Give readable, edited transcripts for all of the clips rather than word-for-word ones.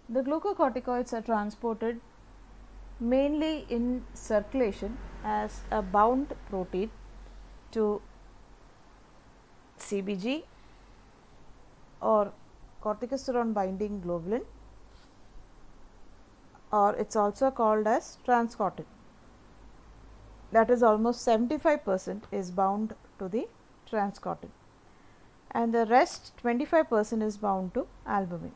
The glucocorticoids are transported mainly in circulation as a bound protein to CBG or corticosterone binding globulin, or it's also called as transcortin. That is almost 75% is bound to the transcortin, and the rest 25% is bound to albumin.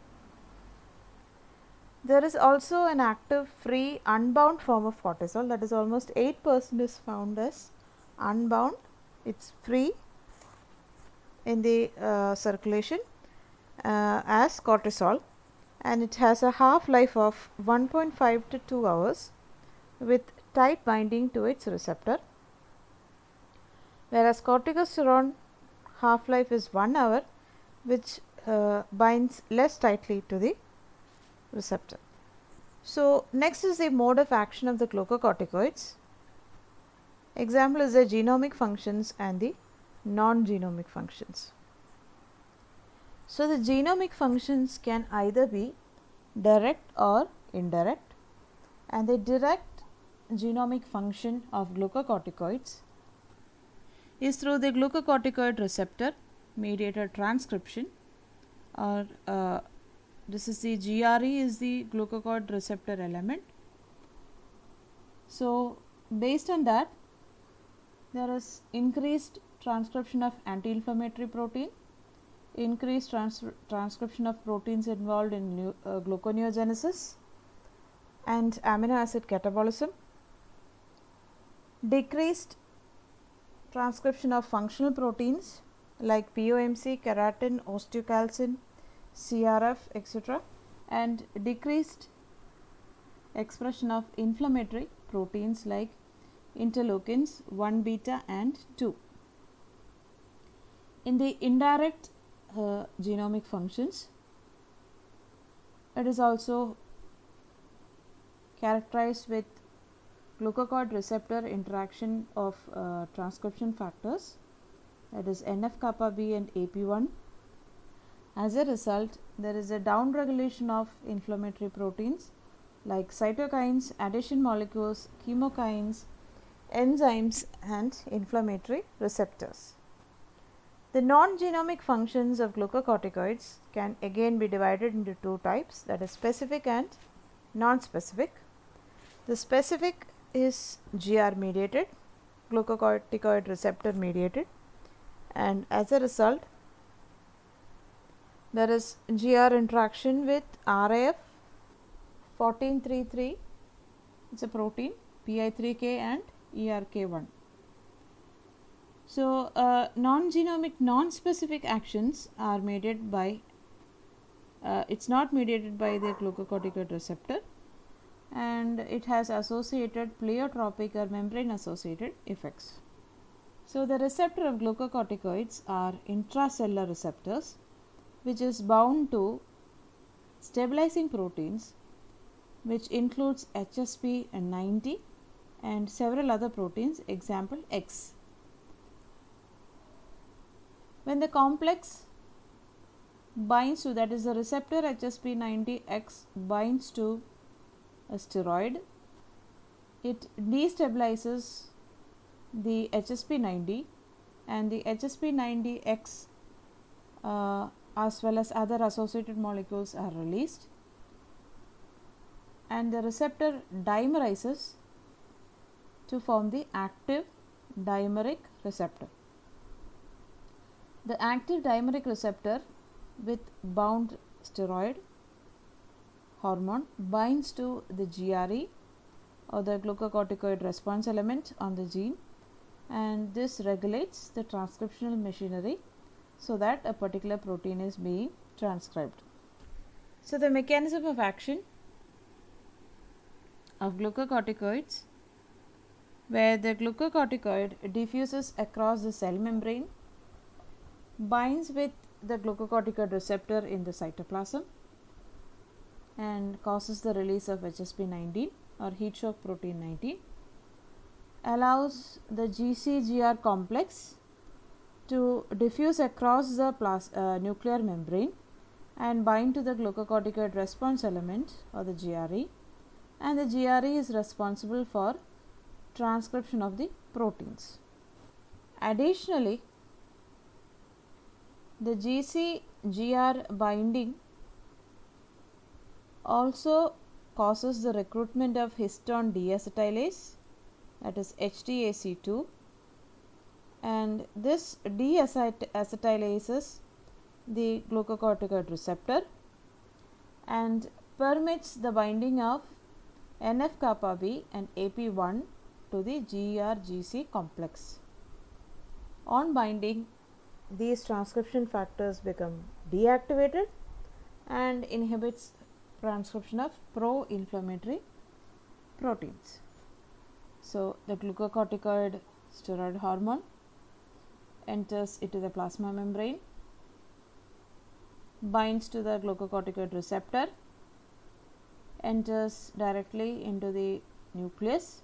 There is also an active free unbound form of cortisol, that is almost 8% is found as unbound. It's free in the circulation as cortisol, and it has a half life of 1.5 to 2 hours with tight binding to its receptor, whereas corticosterone half life is 1 hour, which binds less tightly to the receptor. So, next is the mode of action of the glucocorticoids. Example is the genomic functions and the non-genomic functions. So, the genomic functions can either be direct or indirect, and the direct genomic function of glucocorticoids is through the glucocorticoid receptor mediated transcription, or this is the GRE is the glucocorticoid receptor element. So, based on that, there is increased transcription of anti-inflammatory protein, increased transcription of proteins involved in gluconeogenesis and amino acid catabolism, decreased transcription of functional proteins like POMC, keratin, osteocalcin, CRF, etc., and decreased expression of inflammatory proteins like interleukins 1 beta and 2. In the indirect genomic functions, it is also characterized with glucocorticoid receptor interaction of transcription factors, that is NF kappa B and AP1. As a result, there is a downregulation of inflammatory proteins like cytokines, adhesion molecules, chemokines, enzymes, and inflammatory receptors. The non-genomic functions of glucocorticoids can again be divided into two types, that is specific and non-specific. The specific is GR mediated, glucocorticoid receptor mediated, and as a result there is GR interaction with RAF 1433, it's a protein, PI3K and ERK1. So, non-genomic non-specific actions are mediated by it's not mediated by the glucocorticoid receptor, and it has associated pleiotropic or membrane associated effects. So, the receptor of glucocorticoids are intracellular receptors, which is bound to stabilizing proteins, which includes HSP90 and several other proteins, example X. When the complex binds to, that is the receptor HSP90X binds to a steroid, it destabilizes the HSP90, and the HSP90X as well as other associated molecules are released, and the receptor dimerizes to form the active dimeric receptor. The active dimeric receptor with bound steroid hormone binds to the GRE or the glucocorticoid response element on the gene, and this regulates the transcriptional machinery so that a particular protein is being transcribed. So, the mechanism of action of glucocorticoids, where the glucocorticoid diffuses across the cell membrane, binds with the glucocorticoid receptor in the cytoplasm and causes the release of HSP19 or heat shock protein 19, allows the GCGR complex to diffuse across the nuclear membrane and bind to the glucocorticoid response element or the GRE, and the GRE is responsible for transcription of the proteins. Additionally, the GC-GR binding also causes the recruitment of histone deacetylase, that is HDAC2, and this deacetylases the glucocorticoid receptor and permits the binding of NF kappa B and AP1 to the GRGC complex. On binding, these transcription factors become deactivated and inhibits transcription of pro-inflammatory proteins. So, the glucocorticoid steroid hormone enters into the plasma membrane, binds to the glucocorticoid receptor, enters directly into the nucleus.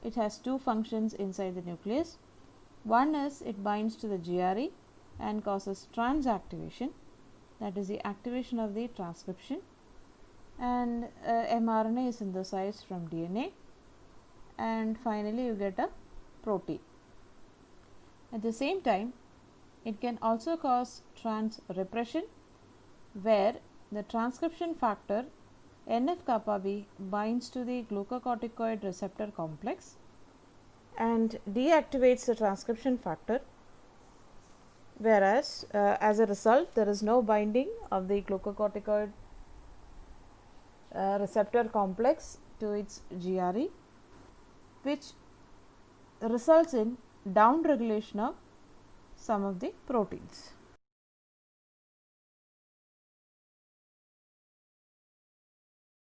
It has two functions inside the nucleus. One is it binds to the GRE and causes transactivation, that is the activation of the transcription, and mRNA is synthesized from DNA, and finally you get a protein. At the same time, it can also cause trans repression, where the transcription factor NF kappa B binds to the glucocorticoid receptor complex and deactivates the transcription factor, whereas as a result there is no binding of the glucocorticoid receptor complex to its GRE, which results in down regulation of some of the proteins.